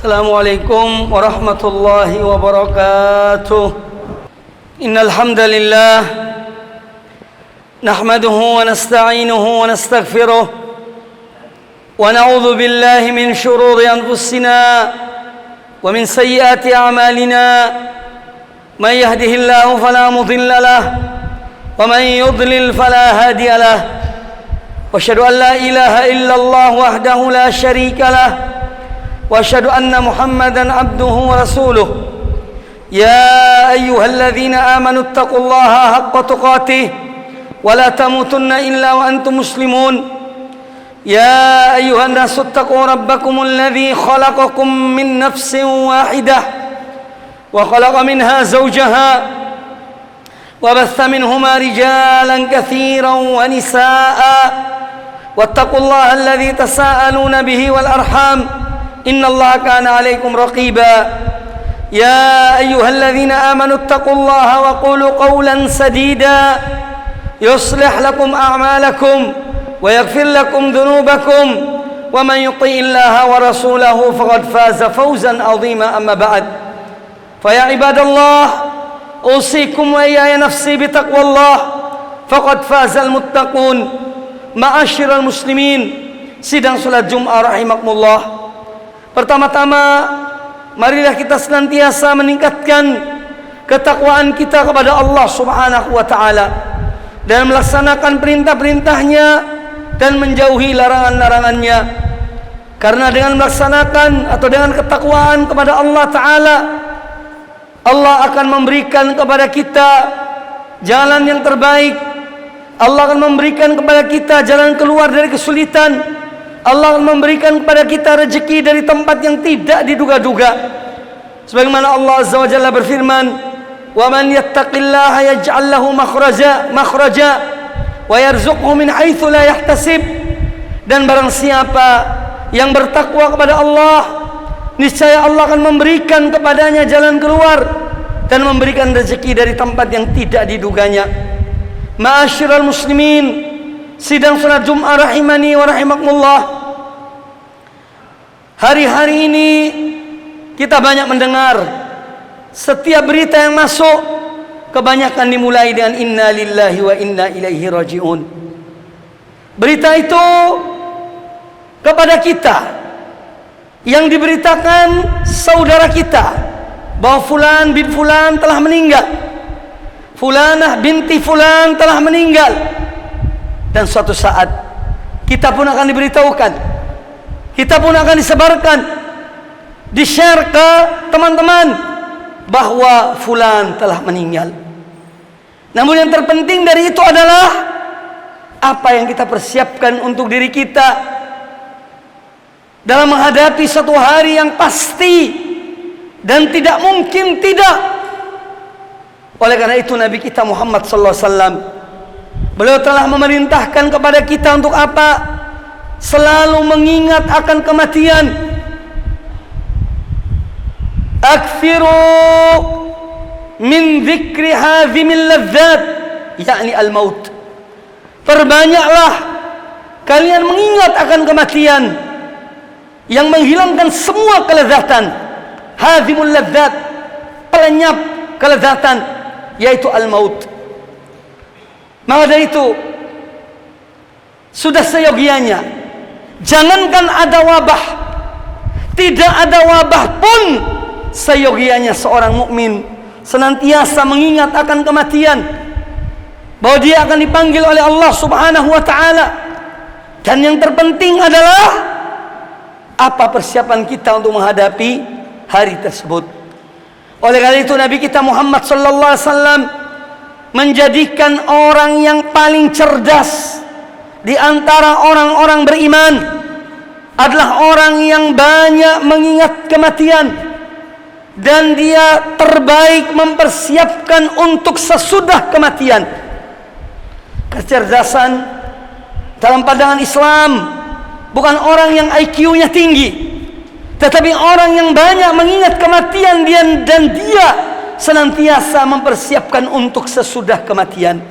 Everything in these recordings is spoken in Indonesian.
Assalamualaikum warahmatullahi wabarakatuh. Innal hamdalillah nahmaduhu wa nasta'inuhu wa nastaghfiruh wa na'udzu billahi min shururi anfusina wa min sayyiati a'malina. May yahdihillahu fala mudilla lahu wa man yudlil fala hadiya lahu. Wa asyhadu an la ilaha illallah wahdahu la syarika lahu وأشهد أن محمدا عبده ورسوله يا أيها الذين آمنوا اتقوا الله حق تقاته ولا تموتن إلا وأنتم مسلمون يا أيها الناس اتقوا ربكم الذي خلقكم من نفس واحدة وخلق منها زوجها وبث منهما رجالا كثيرا ونساء واتقوا الله الذي تساءلون به والأرحام إن الله كان عليكم رقيبا يا أيها الذين آمنوا اتقوا الله وقولوا قولا سديدا يصلح لكم أعمالكم ويغفر لكم ذنوبكم ومن يطع الله ورسوله فقد فاز فوزا عظيما. أما بعد فيا عباد الله أوصيكم وإياي نفسي بتقوى الله فقد فاز المتقون. معاشر المسلمين, sidang salat Jumat rahimakumullah. Pertama-tama, marilah kita senantiasa meningkatkan ketakwaan kita kepada Allah Subhanahu wa ta'ala dan melaksanakan perintah-perintahnya dan menjauhi larangan-larangannya. Karena dengan melaksanakan atau dengan ketakwaan kepada Allah ta'ala, Allah akan memberikan kepada kita jalan yang terbaik. Allah akan memberikan kepada kita jalan keluar dari kesulitan. Allah akan memberikan kepada kita rezeki dari tempat yang tidak diduga-duga. Sebagaimana Allah Azza wa Jalla berfirman, "Wa man yattaqillaha yaj'al lahu makhraja wa yarzuqhu min haitsu la yahtasib." Dan barang siapa yang bertakwa kepada Allah, niscaya Allah akan memberikan kepadanya jalan keluar dan memberikan rezeki dari tempat yang tidak diduganya. Ma'asyiral muslimin, sidang salat Jumat rahimani wa rahimakumullah. Hari-hari ini kita banyak mendengar setiap berita yang masuk kebanyakan dimulai dengan inna lillahi wa inna ilaihi raji'un. Berita itu kepada kita yang diberitakan saudara kita bahwa fulan bin fulan telah meninggal, fulanah binti fulan telah meninggal. Dan suatu saat kita pun akan diberitahukan, kita pun akan disebarkan, di-share ke teman-teman bahwa fulan telah meninggal. Namun yang terpenting dari itu adalah apa yang kita persiapkan untuk diri kita dalam menghadapi satu hari yang pasti dan tidak mungkin tidak. Oleh karena itu Nabi kita Muhammad sallallahu alaihi wasallam, beliau telah memerintahkan kepada kita untuk apa? Selalu mengingat akan kematian. Aktsiru min dzikri hazimil ladzat, yakni al-maut. Perbanyaklah kalian mengingat akan kematian yang menghilangkan semua kelezatan. Hazimul ladzat, pelenyap kelezatan, yaitu al-maut. Maka dari itu sudah seyogianya, jangankan ada wabah, tidak ada wabah pun, seyogianya seorang mukmin senantiasa mengingat akan kematian, bahwa dia akan dipanggil oleh Allah Subhanahu wa ta'ala. Dan yang terpenting adalah apa persiapan kita untuk menghadapi hari tersebut. Oleh karena itu Nabi kita Muhammad sallallahu alaihi wasallam menjadikan orang yang paling cerdas di antara orang-orang beriman adalah orang yang banyak mengingat kematian dan dia terbaik mempersiapkan untuk sesudah kematian. Kecerdasan dalam pandangan Islam bukan orang yang IQ-nya tinggi, tetapi orang yang banyak mengingat kematian dan dia senantiasa mempersiapkan untuk sesudah kematian.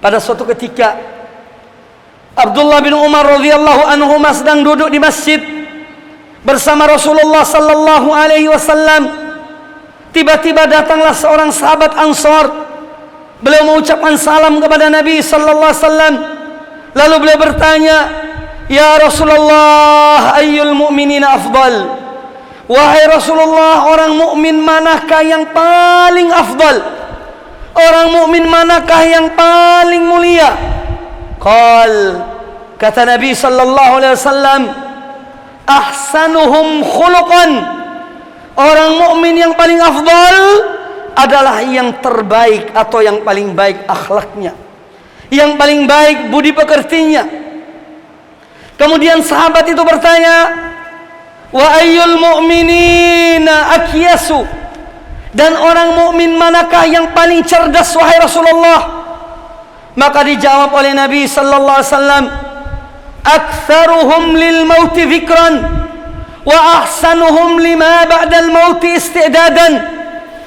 Pada suatu ketika Abdullah bin Umar radhiyallahu anhu sedang duduk di masjid bersama Rasulullah sallallahu alaihi wasallam. Tiba-tiba datanglah seorang sahabat Ansar. Beliau mengucapkan salam kepada Nabi sallallahu alaihi wasallam. Lalu beliau bertanya, "Ya Rasulullah, ayyul mu'minina afdal?" Wahai Rasulullah, orang mukmin manakah yang paling afdal? Orang mukmin manakah yang paling mulia? Kata Nabi sallallahu alaihi wasallam, ahsanuhum khuluqan. Orang mukmin yang paling afdal adalah yang terbaik atau yang paling baik akhlaknya, yang paling baik budi pekertinya. Kemudian sahabat itu bertanya, wa ayyul mu'minina akyasu? Dan orang mukmin manakah yang paling cerdas wahai Rasulullah? Maka dijawab oleh Nabi sallallahu alaihi wasallam, aktsaruhum lil mauti dzikran wa ahsanuhum lima ba'dal mauti isti'dadan.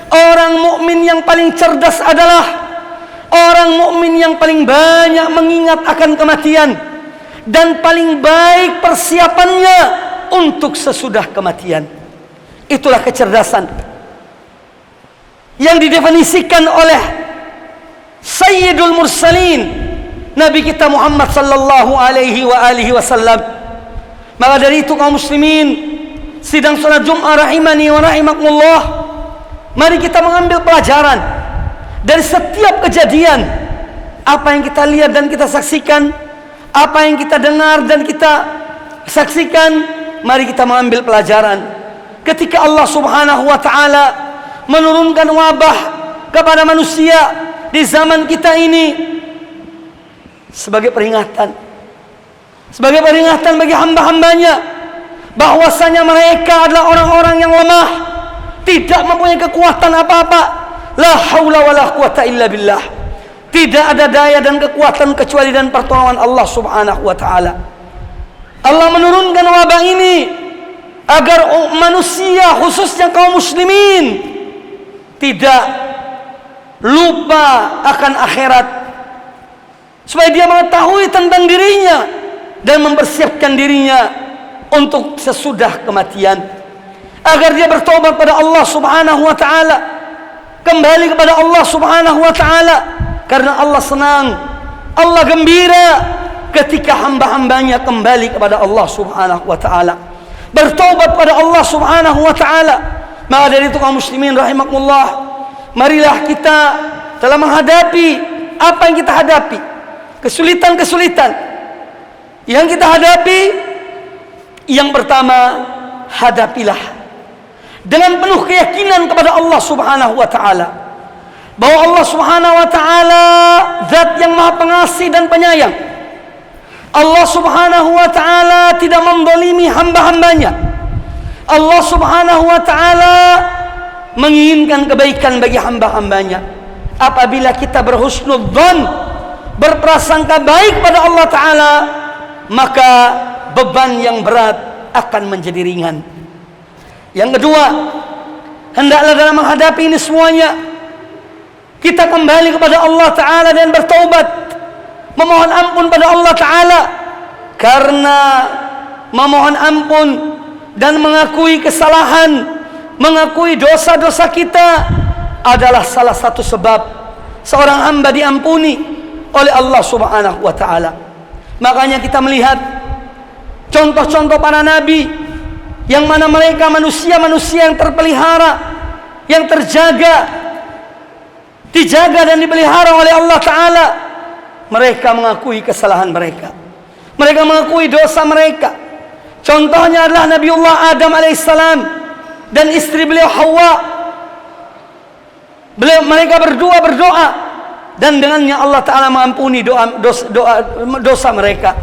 Orang mukmin yang paling cerdas adalah orang mukmin yang paling banyak mengingat akan kematian dan paling baik persiapannya untuk sesudah kematian. Itulah kecerdasan yang didefinisikan oleh Sayyidul Mursalin, Nabi kita Muhammad sallallahu alaihi wasallam. Maka dari itu kaum muslimin sidang salat Jumat rahimani wa rahimakumullah, mari kita mengambil pelajaran dari setiap kejadian. Apa yang kita lihat dan kita saksikan, apa yang kita dengar dan kita saksikan, mari kita mengambil pelajaran. Ketika Allah subhanahu wa ta'ala menurunkan wabah kepada manusia di zaman kita ini sebagai peringatan bagi hamba-hambanya bahwasanya mereka adalah orang-orang yang lemah, tidak mempunyai kekuatan apa-apa. La haula wala quwata illa billah. Tidak ada daya dan kekuatan kecuali dan pertolongan Allah subhanahu wa ta'ala. Allah menurunkan wabah ini agar manusia, khususnya kaum muslimin, tidak lupa akan akhirat, supaya dia mengetahui tentang dirinya dan mempersiapkan dirinya untuk sesudah kematian, agar dia bertobat pada Allah subhanahu wa ta'ala, kembali kepada Allah subhanahu wa ta'ala, karena Allah senang, Allah gembira ketika hamba-hambanya kembali kepada Allah subhanahu wa ta'ala, bertobat pada Allah subhanahu wa ta'ala. Maka dari itu kaum muslimin rahimakumullah, marilah kita dalam menghadapi apa yang kita hadapi, kesulitan-kesulitan yang kita hadapi, yang pertama, hadapilah dengan penuh keyakinan kepada Allah subhanahu wa ta'ala, bahwa Allah subhanahu wa ta'ala zat yang maha pengasih dan penyayang. Allah subhanahu wa ta'ala tidak menzalimi hamba-hambanya. Allah subhanahu wa ta'ala menginginkan kebaikan bagi hamba-hambanya. Apabila kita berhusnudzon, berprasangka baik pada Allah ta'ala, maka beban yang berat akan menjadi ringan. Yang kedua, hendaklah dalam menghadapi ini semuanya kita kembali kepada Allah ta'ala dan bertaubat, memohon ampun pada Allah ta'ala. Karena memohon ampun dan mengakui kesalahan, mengakui dosa-dosa kita adalah salah satu sebab seorang hamba diampuni oleh Allah subhanahu wa ta'ala. Makanya kita melihat contoh-contoh para nabi, yang mana mereka manusia-manusia yang terpelihara, yang terjaga, dijaga dan dipelihara oleh Allah ta'ala. Mereka mengakui kesalahan mereka, mereka mengakui dosa mereka. Contohnya adalah Nabiullah Adam alaihissalam dan istri beliau Hawa. Mereka berdoa dan dengannya Allah ta'ala mengampuni dosa mereka.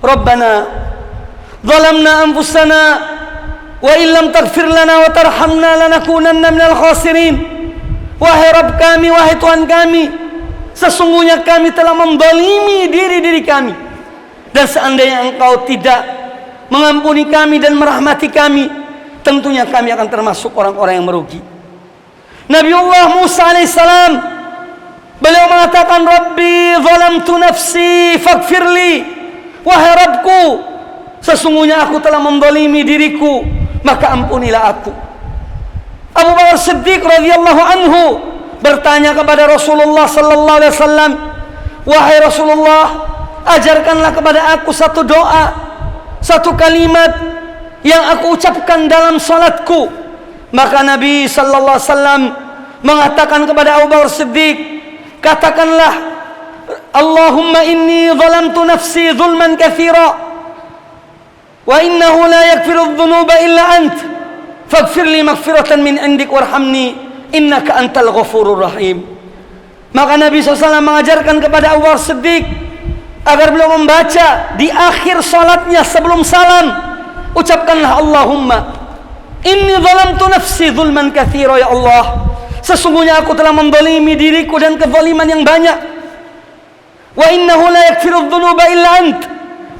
Rabbana zalamna anfusana wa illam taghfir lana wa tarhamna lanakunanna minal khasirin. Wahai Rabb kami, wahai Tuhan kami, sesungguhnya kami telah menzalimi diri kami, dan seandainya Engkau tidak mengampuni kami dan merahmati kami, tentunya kami akan termasuk orang-orang yang merugi. Nabiullah Musa alaihissalam, beliau mengatakan, Rabbi zalamtu nafsi faghfirli. Wahai Rabbku, Sesungguhnya aku telah mendolimi diriku, maka ampunilah aku. Abu Bakar Siddiq radhiyallahu anhu bertanya kepada Rasulullah sallallahu alaihi wasallam, wahai Rasulullah, ajarkanlah kepada aku satu doa, satu kalimat yang aku ucapkan dalam salatku. Maka Nabi sallallahu alaihi wasallam mengatakan kepada Abu Bakar Siddiq, katakanlah, Allahumma inni zalamtu nafsi zulman katsira wa innahu la yaghfiru dzunuba illa ant faghfir li maghfiratan min indik warhamni innaka antal ghafurur rahim. Maka Nabi SAW mengajarkan kepada Abu Bakar Siddiq agar beliau membaca di akhir salatnya sebelum salam, ucapkanlah Allahumma inni zalamtu nafsi zulman katsira, ya Allah, sesungguhnya aku telah mendolimi diriku dan kezaliman yang banyak. Wa innahu la yaghfiru dzunuba illa ant,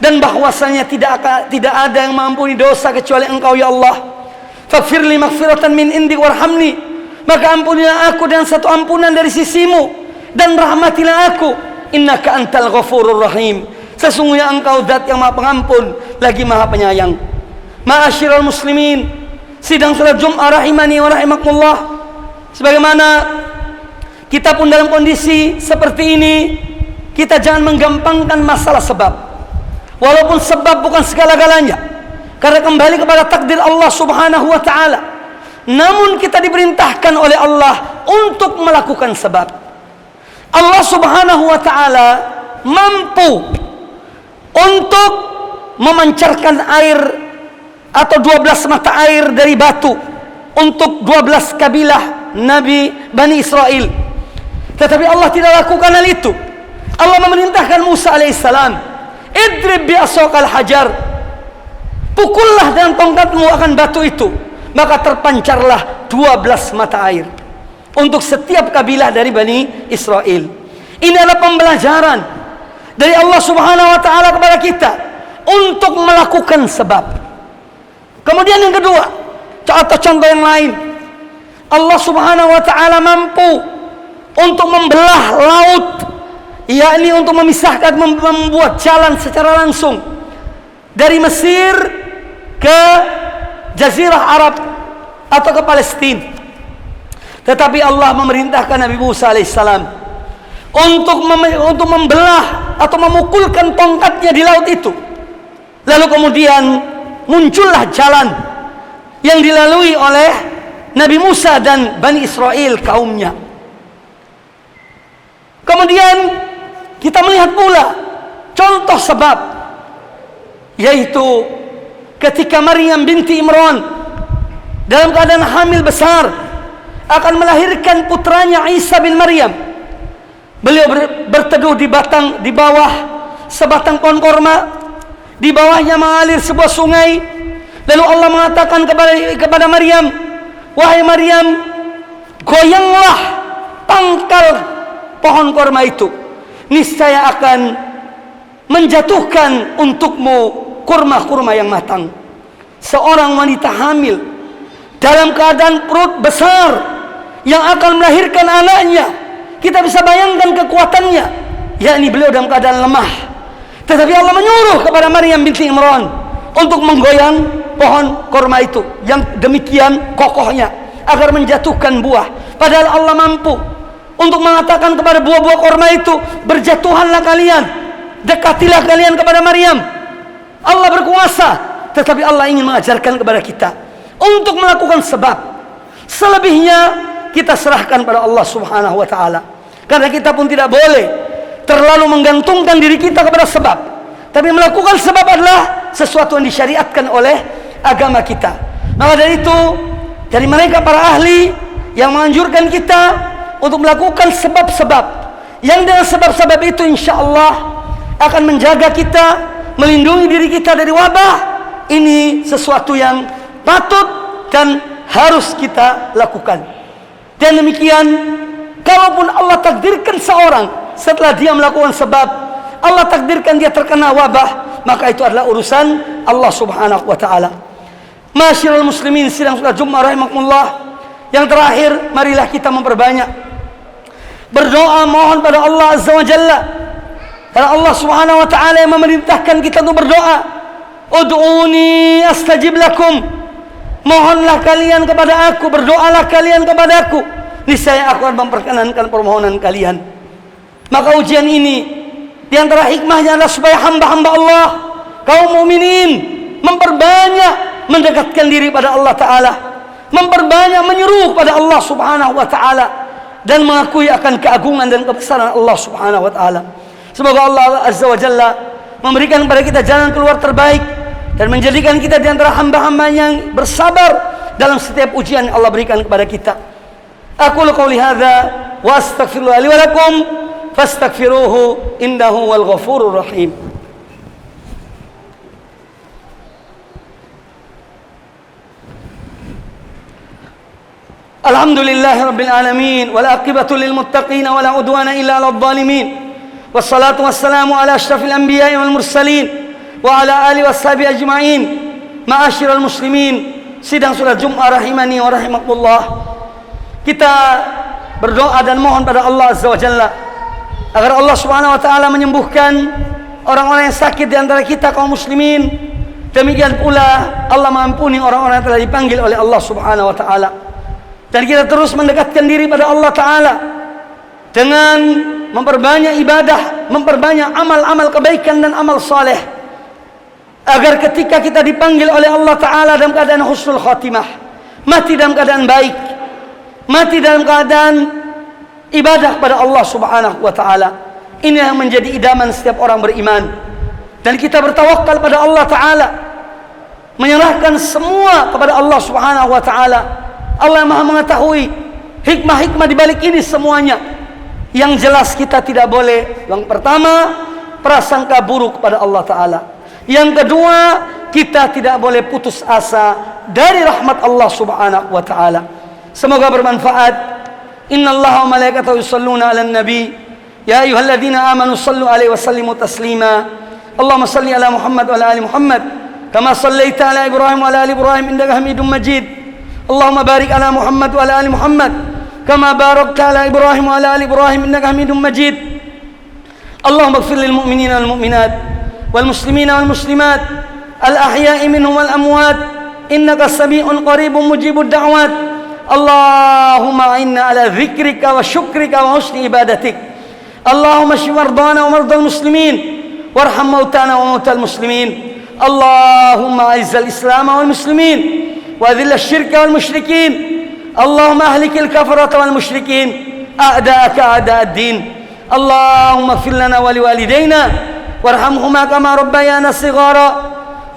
dan bahwasanya tidak ada yang mengampuni dosa kecuali Engkau, ya Allah. Faghfir li maghfiratan min indik warhamni, maka ampunilah aku dengan satu ampunan dari sisimu dan rahmatilah aku. Innaka antal ghafurur rahim, sesungguhnya Engkau zat yang Maha Pengampun lagi Maha Penyayang. Ma'asyiral muslimin, sidang salat Jumat rahimani wa rahimakumullah, sebagaimana kita pun dalam kondisi seperti ini, kita jangan menggampangkan masalah sebab. Walaupun sebab bukan segala-galanya, karena kembali kepada takdir Allah subhanahu wa ta'ala, namun kita diperintahkan oleh Allah untuk melakukan sebab. Allah subhanahu wa ta'ala mampu untuk memancarkan air atau 12 mata air dari batu untuk 12 kabilah Nabi Bani Israel. Tetapi Allah tidak lakukan hal itu. Allah memerintahkan Musa alaihissalam, idrib bi'asaqal hajar, pukullah dengan tongkatmu akan batu itu, maka terpancarlah 12 mata air untuk setiap kabilah dari Bani Israel. Ini adalah pembelajaran dari Allah subhanahu wa ta'ala kepada kita untuk melakukan sebab. Kemudian yang kedua, contoh yang lain, Allah subhanahu wa ta'ala mampu untuk membelah laut, yakni untuk memisahkan, membuat jalan secara langsung dari Mesir ke Jazirah Arab atau ke Palestina. Tetapi Allah memerintahkan Nabi Musa alaihissalam untuk membelah atau memukulkan tongkatnya di laut itu. Lalu kemudian muncullah jalan yang dilalui oleh Nabi Musa dan Bani Israel kaumnya. Kemudian kita melihat pula contoh sebab, yaitu ketika Maryam binti Imran dalam keadaan hamil besar akan melahirkan putranya Isa bin Maryam. Beliau berteduh di bawah sebatang pohon korma, di bawahnya mengalir sebuah sungai. Lalu Allah mengatakan kepada Maryam, wahai Maryam, goyanglah pangkal pohon korma itu, niscaya akan menjatuhkan untukmu kurma-kurma yang matang. Seorang wanita hamil dalam keadaan perut besar yang akan melahirkan anaknya, kita bisa bayangkan kekuatannya, yakni beliau dalam keadaan lemah. Tetapi Allah menyuruh kepada Maryam binti Imran untuk menggoyang pohon korma itu yang demikian kokohnya agar menjatuhkan buah. Padahal Allah mampu untuk mengatakan kepada buah-buah korma itu, berjatuhanlah kalian, dekatilah kalian kepada Maryam. Allah berkuasa, tetapi Allah ingin mengajarkan kepada kita untuk melakukan sebab. Selebihnya kita serahkan pada Allah subhanahu wa ta'ala, karena kita pun tidak boleh terlalu menggantungkan diri kita kepada sebab. Tapi melakukan sebab adalah sesuatu yang disyariatkan oleh agama kita. Maka dari itu, dari mereka para ahli yang menganjurkan kita untuk melakukan sebab-sebab, yang dengan sebab-sebab itu insya Allah akan menjaga kita, melindungi diri kita dari wabah. Ini sesuatu yang patut dan harus kita lakukan. Dan demikian, kalaupun Allah takdirkan seorang setelah dia melakukan sebab, Allah takdirkan dia terkena wabah, maka itu adalah urusan Allah subhanahu wa ta'ala. Masyarul muslimin sidang salat Jumat rahimakumullah, yang terakhir, marilah kita memperbanyak berdoa, mohon pada Allah azza wa jalla. Karena Allah subhanahu wa ta'ala yang memerintahkan kita untuk berdoa. Ud'uni astajib lakum. Mohonlah kalian kepada aku, berdoalah kalian kepada aku, niscaya aku akan memperkenankan permohonan kalian. Maka ujian ini di antara hikmahnya adalah supaya hamba-hamba Allah, kaum mukminin, memperbanyak mendekatkan diri pada Allah Ta'ala, memperbanyak menyeru pada Allah Subhanahu wa Ta'ala, dan mengakui akan keagungan dan kebesaran Allah Subhanahu wa Ta'ala. Semoga Allah Azza wa Jalla memberikan kepada kita jalan keluar terbaik dan menjadikan kita di antara hamba-hamba yang bersabar dalam setiap ujian yang Allah berikan kepada kita. Aku qouli hadza wa astaghfirullah li wa lakum fastaghfiruhu innahu wal ghafurur rahim. Alhamdulillahi rabbil alamin wal aqibatu lil muttaqin wa la udwana illa 'alal zalimin. Wassalatu wassalamu ala asyrafil anbiya'i wal mursalin wa ala alihi washabihi ajma'in. Ma'asyiral muslimin, sidang salat Jumat rahimani wa rahimakumullah. Kita berdoa dan mohon pada Allah Azza wa Jalla agar Allah Subhanahu wa taala menyembuhkan orang-orang yang sakit di antara kita kaum muslimin. Demikian pula Allah mengampuni orang-orang yang telah dipanggil oleh Allah Subhanahu wa taala. Dan kita terus mendekatkan diri pada Allah Ta'ala dengan memperbanyak ibadah, memperbanyak amal-amal kebaikan dan amal saleh, agar ketika kita dipanggil oleh Allah Ta'ala dalam keadaan husnul khatimah, mati dalam keadaan baik, mati dalam keadaan ibadah pada Allah Subhanahu wa Ta'ala. Ini yang menjadi idaman setiap orang beriman. Dan kita bertawakal pada Allah Ta'ala, menyerahkan semua kepada Allah Subhanahu wa Ta'ala. Allah Maha mengetahui hikmah-hikmah di balik ini semuanya. Yang jelas kita tidak boleh, yang pertama, prasangka buruk kepada Allah Ta'ala. Yang kedua, kita tidak boleh putus asa dari rahmat Allah Subhanahu wa Ta'ala. Semoga bermanfaat. Innallaha wa malaikatahu yusholluna 'alan nabi ya ayyuhalladzina amanu shallu 'alaihi wa sallimu taslima. Allahumma shalli 'ala Muhammad wa 'ala ali Muhammad kama shallaita 'ala Ibrahim wa 'ala ali Ibrahim innaka Hamidum Majid. Allahumma barik 'ala Muhammad wa 'ala ali Muhammad kama barakta 'ala Ibrahim wa 'ala ali Ibrahim innaka Hamidum Majid. Allahumma ighfir lil mu'minina wal mu'minat wal muslimina wal muslimat al ahya'i minhum wal amwat innaka sami'un qaribun mujibud da'wat. Allahumma inna 'ala dzikrika wa syukrika wa husni ibadatik. Allahumma shfi mardana wa mardal muslimin warham mautana wa mautal muslimin. Allahumma a'izzal islam wal muslimin وأذل الشرك والمشركين. اللهم أهلك الكفرة والمشركين أعداءك أعداء الدين. اللهم اغفر لنا ولوالدينا وارحمهما كما ربيانا صغارا.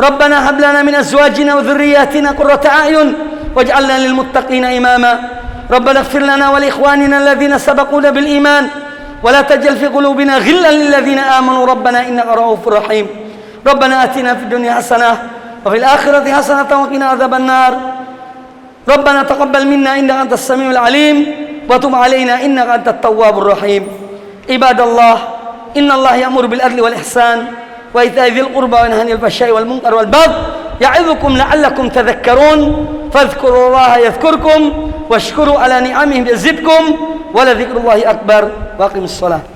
ربنا هب لنا من أزواجنا وذرياتنا قرة أعين واجعلنا للمتقين إماما. ربنا اغفر لنا ولإخواننا الذين سبقونا بالإيمان ولا تجعل في قلوبنا غلا للذين آمنوا ربنا إنك رؤوف رحيم. ربنا آتنا في الدنيا حسنة وفي الآخرة حسنة وقنا عذاب النار. ربنا تقبل منا إنك أنت السميع العليم وتب علينا إنك أنت التواب الرحيم. عباد الله، إن الله يأمر بالعدل والإحسان وإيتاء ذي القربى وينهى عن الفحشاء والمنكر والبغي يعظكم لعلكم تذكرون. فاذكروا الله يذكركم واشكروا على نعمه يزدكم ولذكر الله أكبر. وأقم الصلاة.